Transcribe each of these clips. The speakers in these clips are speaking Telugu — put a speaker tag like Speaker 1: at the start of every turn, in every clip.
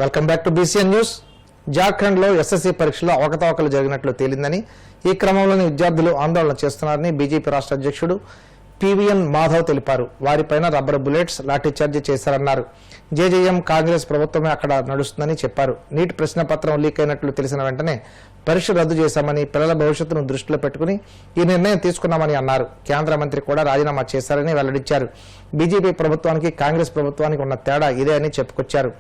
Speaker 1: Welcome back to BCN news. జార్ఖండ్లో ఎస్ఎస్సీ పరీక్షలో అవకతవకలు జరిగినట్లు తేలిందని, ఈ క్రమంలోని విద్యార్థులు ఆందోళన చేస్తున్నారని బీజేపీ రాష్ట్ర అధ్యక్షుడు పివిఎన్ మాధవ్ తెలిపారు. వారిపైన రబ్బర్ బుల్లెట్స్, లాఠీచార్జీ చేశారన్నారు. జేజేఎం కాంగ్రెస్ ప్రభుత్వమే అక్కడ నడుస్తుందని చెప్పారు. నీట్ ప్రశ్నపత్రం లీక్ అయినట్లు తెలిసిన వెంటనే పరీక్ష రద్దు చేశామని, పిల్లల భవిష్యత్తును దృష్టిలో పెట్టుకుని ఈ నిర్ణయం తీసుకున్నామని అన్నారు. కేంద్ర మంత్రి కూడా రాజీనామా చేశారని వెల్లడించారు. బీజేపీ ప్రభుత్వానికి కాంగ్రెస్ ప్రభుత్వానికి ఉన్న తేడా ఇదే అని చెప్పుకొచ్చారు.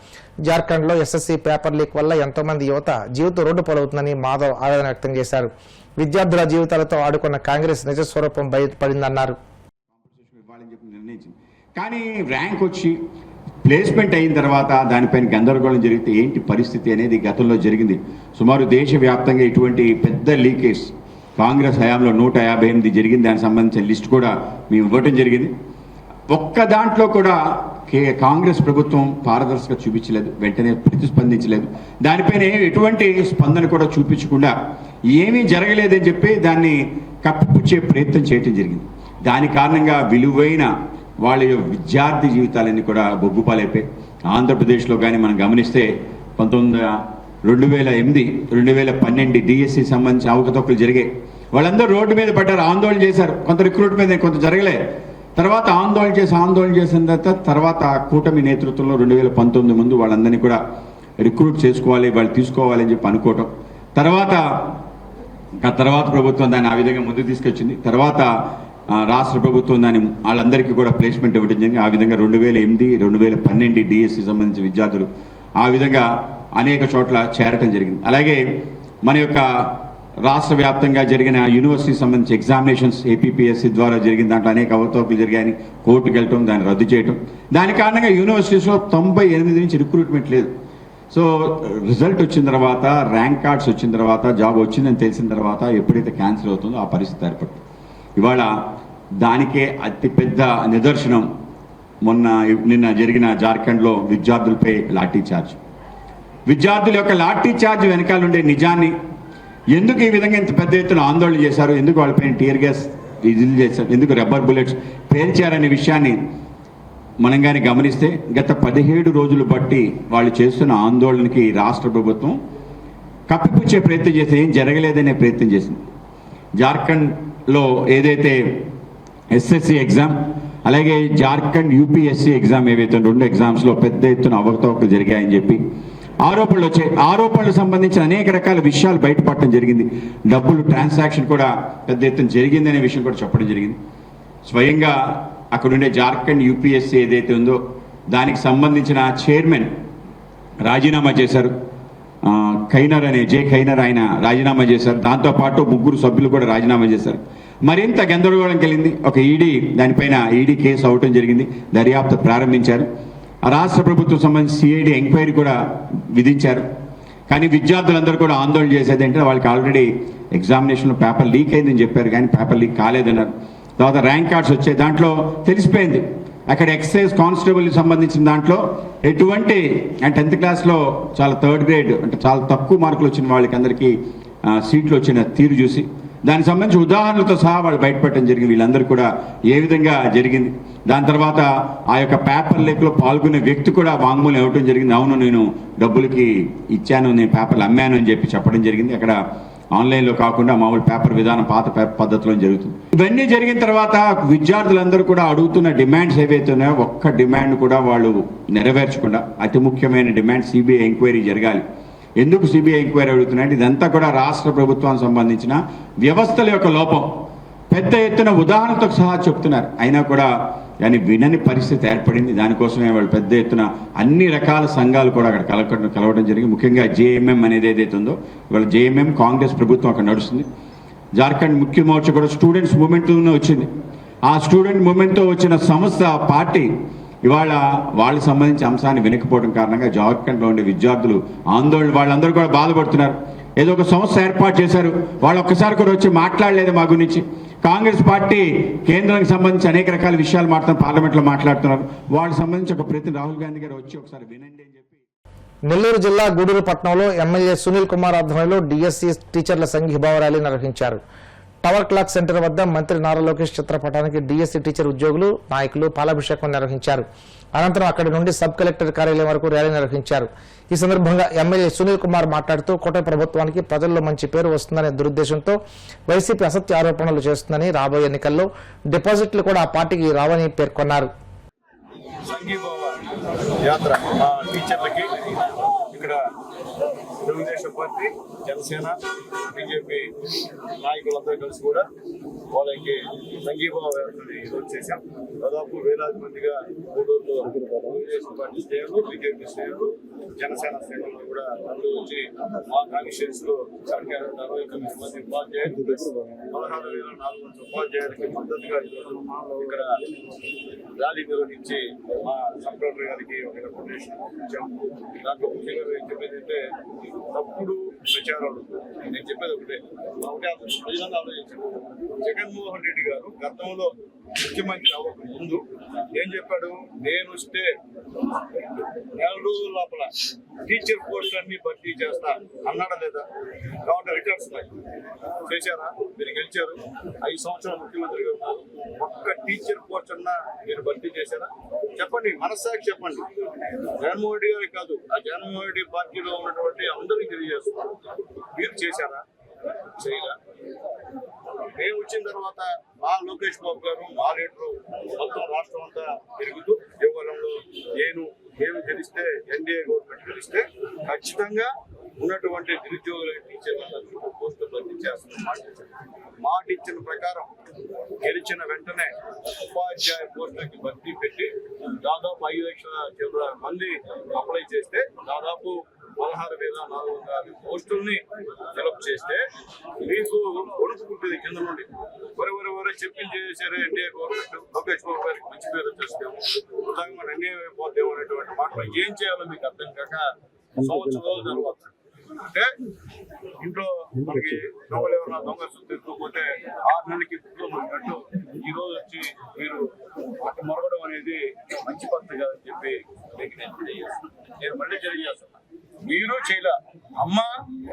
Speaker 1: జార్ఖండ్లో ఎస్ఎస్సీ పేపర్ లీక్ వల్ల ఎంతో మంది యువత జీవితం రోడ్డు పాలవుతుందని మాధవ్ ఆవేదన వ్యక్తం చేశారు. విద్యార్థుల జీవితాలతో ఆడుకున్న కాంగ్రెస్ నిజ స్వరూపం బయటపడిందన్నారు.
Speaker 2: కానీ ర్యాంక్ వచ్చి ప్లేస్మెంట్ అయిన తర్వాత దానిపైన గందరగోళం జరిగితే ఏంటి పరిస్థితి అనేది గతంలో జరిగింది. సుమారు దేశవ్యాప్తంగా ఇటువంటి పెద్ద లీకేజ్ కాంగ్రెస్ హయాంలో 158 జరిగింది. దానికి సంబంధించిన లిస్ట్ కూడా మేము ఇవ్వటం జరిగింది. ఒక్క దాంట్లో కూడా కాంగ్రెస్ ప్రభుత్వం పారదర్శకత చూపించలేదు, వెంటనే ప్రతిస్పందించలేదు. దానిపైన ఎటువంటి స్పందన కూడా చూపించకుండా ఏమీ జరగలేదని చెప్పి దాన్ని కప్పిపుచ్చే ప్రయత్నం చేయటం జరిగింది. దాని కారణంగా విలువైన వాళ్ళ విద్యార్థి జీవితాలన్నీ కూడా బొగ్గుపాలైపోయి ఆంధ్రప్రదేశ్లో కానీ మనం గమనిస్తే 2008, 2012 డిఎస్సి సంబంధించిన అవకతవకలు జరిగాయి. వాళ్ళందరూ రోడ్డు మీద పడ్డారు, ఆందోళన చేశారు. కొంత రిక్రూట్మెంట్ కొంత జరగలే. తర్వాత ఆందోళన చేసిన తర్వాత కూటమి నేతృత్వంలో 2019 ముందు వాళ్ళందరినీ కూడా రిక్రూట్ చేసుకోవాలి, వాళ్ళు తీసుకోవాలి అని చెప్పి అనుకోవటం. తర్వాత ప్రభుత్వం దాన్ని ఆ విధంగా ముందుకు తీసుకొచ్చింది. తర్వాత రాష్ట్ర ప్రభుత్వం దాన్ని వాళ్ళందరికీ కూడా ప్లేస్మెంట్ ఇవ్వడం జరిగింది. ఆ విధంగా 2008, 2012 డిఎస్సి సంబంధించిన విద్యార్థులు ఆ విధంగా అనేక చోట్ల చేరటం జరిగింది. అలాగే మన యొక్క రాష్ట్ర వ్యాప్తంగా జరిగిన యూనివర్సిటీ సంబంధించి ఎగ్జామినేషన్స్ ఏపీపీఎస్సీ ద్వారా జరిగిన దాంట్లో అనేక అవకతవకలు జరిగాయని కోర్టుకు వెళ్ళటం, దాన్ని రద్దు చేయటం. దాని కారణంగా యూనివర్సిటీస్లో 98 నుంచి రిక్రూట్మెంట్ లేదు. సో రిజల్ట్ వచ్చిన తర్వాత, ర్యాంక్ కార్డ్స్ వచ్చిన తర్వాత, జాబ్ వచ్చిందని తెలిసిన తర్వాత ఎప్పుడైతే క్యాన్సిల్ అవుతుందో ఆ పరిస్థితి ఏర్పడుతుంది. ఇవాళ దానికే అతిపెద్ద నిదర్శనం నిన్న జరిగిన జార్ఖండ్లో విద్యార్థులపై లాఠీ చార్జ్. విద్యార్థుల యొక్క లాఠీ చార్జ్ వెనకాల ఉండే నిజాన్ని, ఎందుకు ఈ విధంగా ఇంత పెద్ద ఎత్తున ఆందోళన చేశారు, ఎందుకు వాళ్ళపైన టీయర్ గ్యాస్ విజిల్ చేశారు, ఎందుకు రబ్బర్ బుల్లెట్స్ పేల్చారనే విషయాన్ని మనం కానీ గమనిస్తే గత 17 రోజులు బట్టి వాళ్ళు చేస్తున్న ఆందోళనకి రాష్ట్ర ప్రభుత్వం కప్పిపుచ్చే ప్రయత్నం చేస్తే ఏం జరగలేదనే ప్రయత్నం చేసింది. జార్ఖండ్లో ఏదైతే ఎస్ఎస్సి ఎగ్జామ్, అలాగే జార్ఖండ్ యూపీఎస్సీ ఎగ్జామ్ ఏవైతే 2 ఎగ్జామ్స్లో పెద్ద ఎత్తున అవకతవకలు జరిగాయని చెప్పి ఆరోపణలు వచ్చాయి. ఆరోపణలకు సంబంధించిన అనేక రకాల విషయాలు బయటపడటం జరిగింది. డబ్బులు ట్రాన్సాక్షన్ కూడా పెద్ద ఎత్తున జరిగింది అనే విషయం కూడా చెప్పడం జరిగింది. స్వయంగా అక్కడుండే జార్ఖండ్ యూపీఎస్సీ ఏదైతే ఉందో దానికి సంబంధించిన చైర్మన్ రాజీనామా చేశారు. జే ఖైనర్ ఆయన రాజీనామా చేశారు. దాంతోపాటు 3 సభ్యులు కూడా రాజీనామా చేశారు. మరింత గందరగోళం కలిగింది. ఒక దానిపైన ఈడీ కేసు అవటం జరిగింది, దర్యాప్తు ప్రారంభించారు. రాష్ట్ర ప్రభుత్వం సంబంధించి సిఐడి ఎంక్వైరీ కూడా విధించారు. కానీ విద్యార్థులందరూ కూడా ఆందోళన చేసేది అంటే వాళ్ళకి ఆల్రెడీ ఎగ్జామినేషన్లో పేపర్ లీక్ అయిందని చెప్పారు, కానీ పేపర్ లీక్ కాలేదన్నారు. తర్వాత ర్యాంక్ కార్డ్స్ వచ్చాయి, దాంట్లో తెలిసిపోయింది అక్కడ ఎక్సైజ్ కానిస్టేబుల్ సంబంధించిన దాంట్లో ఎటువంటి 10th క్లాస్లో చాలా 3rd గ్రేడ్ అంటే చాలా తక్కువ మార్కులు వచ్చిన వాళ్ళకి అందరికీ సీట్లు వచ్చిన తీరు చూసి దానికి సంబంధించి ఉదాహరణలతో సహా వాళ్ళు బయటపెట్టడం జరిగింది. వీళ్ళందరూ కూడా ఏ విధంగా జరిగింది. దాని తర్వాత ఆ యొక్క పేపర్ లీక్లో పాల్గొనే వ్యక్తి కూడా వాంగ్మూలం ఇవ్వడం జరిగింది. అవును, నేను డబ్బులకి ఇచ్చాను, నేను పేపర్లు అమ్మాను అని చెప్పి చెప్పడం జరిగింది. అక్కడ ఆన్లైన్లో కాకుండా మామూలు పేపర్ విధానం పాత పద్ధతిలో జరుగుతుంది. ఇవన్నీ జరిగిన తర్వాత విద్యార్థులందరూ కూడా అడుగుతున్న డిమాండ్స్ ఏవైతే ఉన్నాయో ఒక్క డిమాండ్ కూడా వాళ్ళు నెరవేర్చకుండా, అతి ముఖ్యమైన డిమాండ్ సిబిఐ ఎంక్వైరీ జరగాలి. ఎందుకు సిబిఐ ఎంక్వైరీ అడుగుతున్నాయంటే ఇదంతా కూడా రాష్ట్ర ప్రభుత్వానికి సంబంధించిన వ్యవస్థల యొక్క లోపం. పెద్ద ఎత్తున ఉదాహరణతో సహా చెప్తున్నారు, అయినా కూడా దాన్ని వినని పరిస్థితి ఏర్పడింది. దానికోసమే వాళ్ళు పెద్ద ఎత్తున అన్ని రకాల సంఘాలు కూడా అక్కడ కలవడం జరిగింది. ముఖ్యంగా జేఎంఎం అనేది ఏదైతే ఉందో ఇవాళ జేఎంఎం కాంగ్రెస్ ప్రభుత్వం అక్కడ నడుస్తుంది. జార్ఖండ్ ముఖ్య మోర్చా కూడా స్టూడెంట్స్ మూవ్మెంట్తోనే వచ్చింది. ఆ స్టూడెంట్ మూవ్మెంట్తో వచ్చిన సంస్థ పార్టీ ఇవాళ వాళ్ళకి సంబంధించిన అంశాన్ని వినకపోవడం కారణంగా జార్ఖండ్లో ఉండే విద్యార్థులు ఆందోళన, వాళ్ళందరూ కూడా బాధపడుతున్నారు. ఏదో ఒక సంస్థ ఏర్పాటు చేశారు, వాళ్ళు ఒక్కసారి కూడా వచ్చి మాట్లాడలేదు మా గురించి. కాంగ్రెస్ పార్టీ కేంద్రానికి సంబంధించి అనేక రకాల విషయాలు పార్లమెంట్లో మాట్లాడుతున్నారు. వాళ్ళకి సంబంధించి ఒక ప్రతి రాహుల్ గాంధీ గారు వచ్చి ఒకసారి వినండి అని చెప్పి.
Speaker 1: నెల్లూరు జిల్లా గూడూరు పట్టణంలో ఎమ్మెల్యే సునీల్ కుమార్ ఆధ్వర్యంలో డిఎస్సి టీచర్ల సంఘీభావ ర్యాలీ నిర్వహించారు. టవర్ క్లాక్ సెంటర్ వద్ద మంత్రి నారా లోకేష్ చిత్రపటానికి డిఎస్సి టీచర్ ఉద్యోగులు, నాయకులు పాలాభిషేకం నిర్వహించారు. అనంతరం అక్కడి నుండి సబ్ కలెక్టర్ కార్యాలయం వరకు ర్యాలీ నిర్వహించారు. ఈ సందర్భంగా ఎమ్మెల్యే సునీల్ కుమార్ మాట్లాడుతూ కూటమి ప్రభుత్వానికి ప్రజల్లో మంచి పేరు వస్తుందనే దురుద్దేశంతో వైసీపీ అసత్య ఆరోపణలు చేస్తుందని, రాబోయే ఎన్నికల్లో డిపాజిట్లు కూడా ఆ పార్టీకి రావని పేర్కొన్నారు.
Speaker 3: యాత్ర మా టీచర్లకి ఇక్కడ తెలుగుదేశం పార్టీ, జనసేన, బీజేపీ నాయకులందరూ కలిసి కూడా వాళ్ళకి సంఘీభావ యాత్రని ఈరోజు చేశాం. దాదాపు వేలాది మందిగా గూడూరులో తెలుగుదేశం పార్టీ శ్రేణులు, బీజేపీ శ్రేణులు, జనసేన శ్రేణులు కూడా అందరూ వచ్చి మా కాన్స్టిట్యూన్స్ లో సర్కారు 69 మంది ఉపాధ్యాయులు, 16,400 ఉపాధ్యాయులకి మద్దతుగా ఇక్కడ ర్యాలీ నిర్వహించి మా సబ్ కలెక్టర్ గారికి ఒక రికమెండేషన్ ఇచ్చాము. దాంట్లో ముఖ్యంగా చెప్పేదంటే తప్పుడు ప్రచారాలు. నేను చెప్పేది ఒకటే ప్రజలందరూ ఆలోచించారు. జగన్మోహన్ రెడ్డి గారు గతంలో ముఖ్యమంత్రి అవ్వక ముందు ఏం చెప్పాడు? నేను వస్తే 4 రోజుల లోపల టీచర్ పోస్ట్ అన్ని భర్తీ చేస్తా అన్నాడా లేదా? కాబట్టి రికార్డ్స్ చేశారా? మీరు గెలిచారు, 5 సంవత్సరాలు ముఖ్యమంత్రిగా ఉన్నారు. ఒక్క టీచర్ పోస్ట్ అన్నా మీరు భర్తీ చేశారా? చెప్పండి, మనస్సాక్షి చెప్పండి. జగన్మోహన్ రెడ్డి గారికి కాదు, ఆ జగన్మోహన్ రెడ్డి పార్టీలో ఉన్నటువంటి అందరికీ తెలియజేస్తున్నారు. మీరు చేశారా? చేయరా? మేము వచ్చిన తర్వాత మా లోకేష్ బాబు గారు, మా లీడరు మొత్తం రాష్ట్రం అంతా తిరుగుతూ యువకాలంలో మేము గెలిస్తే, ఎన్డీఏ గవర్నమెంట్ గెలిస్తే ఖచ్చితంగా ఉన్నటువంటి నిరుద్యోగుల టీచర్లందరూ పోస్టులు భర్తీ చేస్తున్న మాట ఇచ్చిన ప్రకారం గెలిచిన వెంటనే ఉపాధ్యాయ పోస్టులకి భర్తీ పెట్టి దాదాపు 5 లక్షల మంది అప్లై చేస్తే దాదాపు 16,450 పోస్టుల్ని ఫిలప్ చేస్తే మీకు ఒడుపు పుట్టింది కింద నుండి. వరే చెప్పింది చేశారు ఎన్డీఏ గవర్నమెంట్. లోకేష్ బాబు గారికి మంచి పేరు వచ్చేస్తాము, ఉదాహరణ ఎన్డీఏ అయిపోతాము అనేటువంటి మాటలు ఏం చేయాలో మీకు అర్థం కాక సంవత్సరం రోజులు తర్వాత అంటే ఇంట్లో మనకి దొంగలు ఎవరన్నా దొంగ తెచ్చుకోకపోతే 6 నెలలకి మనకట్టు ఈ రోజు వచ్చి మీరు అక్కడ మొరగడం అనేది మంచి పద్ధతి కాదని చెప్పి నేను మళ్ళీ తెలియజేస్తున్నా. మీరు చేయలే, అమ్మ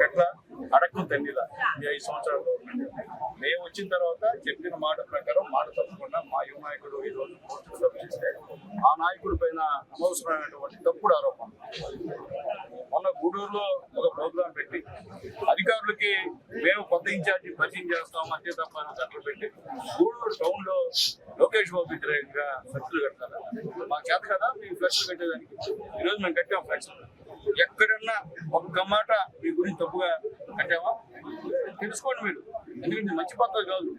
Speaker 3: ఎట్లా అడగను తల్లిలా ఈ 5 సంవత్సరాలు మేము వచ్చిన తర్వాత చెప్పిన మాట ప్రకారం మాట తప్పకుండా మా యువ నాయకుడు ఈ రోజు చేస్తే ఆ నాయకుడి పైన అనవసరమైనటువంటి తప్పుడు ఆరోపణ. మొన్న గూడూరులో ఒక ప్రోగ్రాం పెట్టి అధికారులకి మేము కొత్త ఇన్ఛార్జి పరిచయం చేస్తాం అంతే తప్ప గంటలు పెట్టి గూడూరు టౌన్ లో లోకేష్ బాబు వ్యతిరేకంగా ఫ్లెక్స్లు కట్టాలి. మా చేత కదా మేము ఫ్లెక్స్లు కట్టేదానికి ఈరోజు మేము కట్టాం ఫ్లెక్స్లు. ఎక్కడన్నా ఒక్క మాట మీ గురించి తప్పుగా కట్టామా తెలుసుకోండి మీరు. ఎందుకంటే మంచి పద్ధతి కాదు.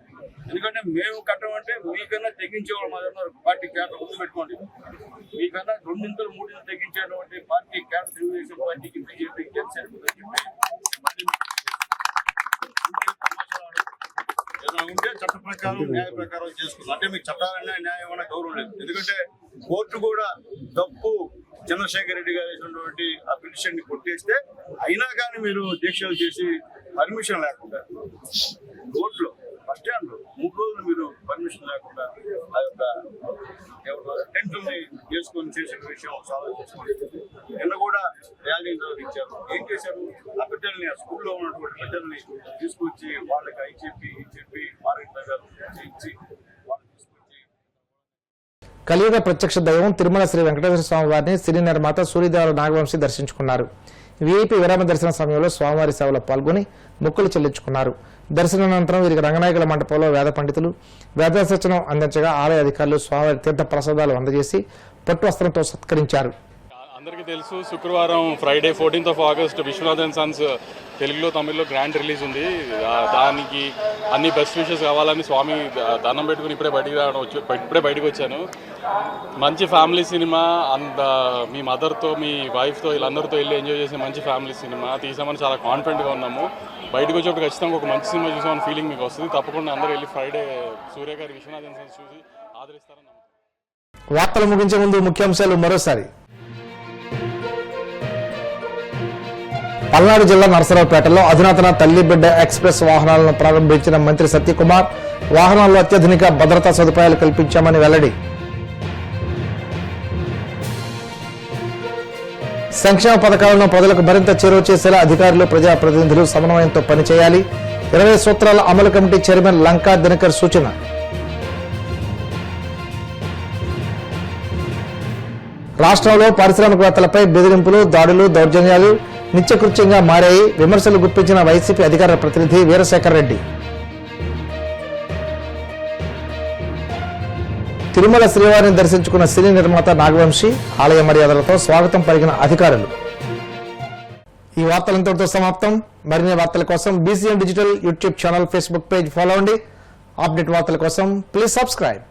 Speaker 3: ఎందుకంటే మేము కట్టమంటే మీకన్నా తెగించేవాళ్ళు మా దగ్గర పార్టీ క్యాడర్ ముందు పెట్టుకోండి. మీకన్నా 2 3 తెగించేటువంటి పార్టీ క్యాడర్ తెలుగుదేశం పార్టీకి, బీజేపీ, జనసేన ఏదైనా ఉంటే చట్ట ప్రకారం న్యాయ ప్రకారం చేసుకుంటాం. అంటే మీకు చట్టాలన్నా న్యాయం అన్న గౌరవం లేదు. ఎందుకంటే కోర్టు కూడా తప్పు చంద్రశేఖర్ రెడ్డి గారు వేసినటువంటి ఆ పిటిషన్ ని కొట్టేస్తే అయినా కానీ మీరు దీక్షలు చేసి పర్మిషన్ లేకుండా రోడ్లో బస్ స్టాండ్ 3 రోజులు మీరు పర్మిషన్ లేకుండా ఆ యొక్క టెంట్ని వేసుకొని చేసిన విషయం సాల్వ్ చేసుకోండి. నిన్న కూడా ర్యాలీ నిర్వహించారు. ఏం చేశారు? ఆ బిడ్డల్ని, ఆ స్కూల్లో ఉన్నటువంటి బిడ్డల్ని తీసుకొచ్చి వాళ్ళకి అయి చెప్పి మారెడ్డి నగర్ ఇచ్చి వాళ్ళని తీసుకొచ్చి
Speaker 1: కలియుగ ప్రత్యక్ష దైవం తిరుమల శ్రీ వెంకటేశ్వర స్వామి వారిని సినీ నిర్మాత సూర్యదేవర నాగవంశీ దర్శించుకున్నారు. వీఐపీ విరామ దర్శన సమయంలో స్వామివారి సేవలో పాల్గొని మొక్కులు చెల్లించుకున్నారు. దర్శనానంతరం వీరికి రంగనాయకుల మండపంలో వేద పండితులు వేదాశచనం అందించగా ఆలయ అధికారులు స్వామివారి తీర్థ ప్రసాదాలు అందజేసి పట్టు వస్త్రంతో సత్కరించారు.
Speaker 4: అందరికీ తెలుసు, శుక్రవారం Friday 14th August Viswanathan Sons తెలుగులో తమిళ్లో గ్రాండ్ రిలీజ్ ఉంది. దానికి అన్ని బెస్ట్ విషెస్ కావాలని స్వామి దండం పెట్టుకుని ఇప్పుడే బయటకు వచ్చాను. మంచి ఫ్యామిలీ సినిమా, అంత మీ మదర్తో, మీ వైఫ్తో, వీళ్ళందరితో వెళ్ళి ఎంజాయ్ చేసే మంచి ఫ్యామిలీ సినిమా తీసామని చాలా కాన్ఫిడెంట్గా ఉన్నాము. బయటకు వచ్చేప్పుడు ఖచ్చితంగా ఒక మంచి సినిమా చూసామని ఫీలింగ్ మీకు వస్తుంది. తప్పకుండా అందరూ వెళ్ళి ఫ్రైడే సూర్య గారి విశ్వనాథన్ సన్స్ చూసి ఆదరిస్తారని నమ్ముతున్నాను.
Speaker 1: వార్తలు ముగించే ముందు ముఖ్యాంశాలు మరోసారి. పల్నాడు జిల్లా నరసరావుపేటలో అధునాతన తల్లి బిడ్డ ఎక్స్ప్రెస్ వాహనాలను ప్రారంభించిన మంత్రి సత్యకుమార్ వాహనాల్లో అత్యధిక భద్రతా సదుపాయాలు కల్పించామని వెల్లడి. సంక్షేమ పథకాలను ప్రజలకు మరింత చేరువ చేసేలా అధికారులు, ప్రజాప్రతినిధులు సమన్వయంతో పనిచేయాలి. 20 సూత్రాల అమలు కమిటీ చైర్మన్ లంకా దినకర్ సూచన. రాష్ట్రంలో పారిశ్రామికవేత్తలపై బెదిరింపులు, దాడులు, దౌర్జన్యాలు నిత్యకృత్యంగా మారాయి. విమర్శలు గుప్పించిన వైసీపీ అధికార ప్రతినిధి వీరశేఖర్ రెడ్డి. తిరుమల శ్రీవారిని దర్శించుకున్న సినీ నిర్మాత నాగవంశీ ఆలయ మర్యాదలతో స్వాగతం పలికిన అధికారులు. ఈ వార్తలు ఇంతటితో సమాప్తం. మరిన్ని వార్తల కోసం BCN digital YouTube channel, Facebook page follow అవ్వండి. అప్డేట్ వార్తల కోసం ప్లీజ్ సబ్స్క్రైబ్.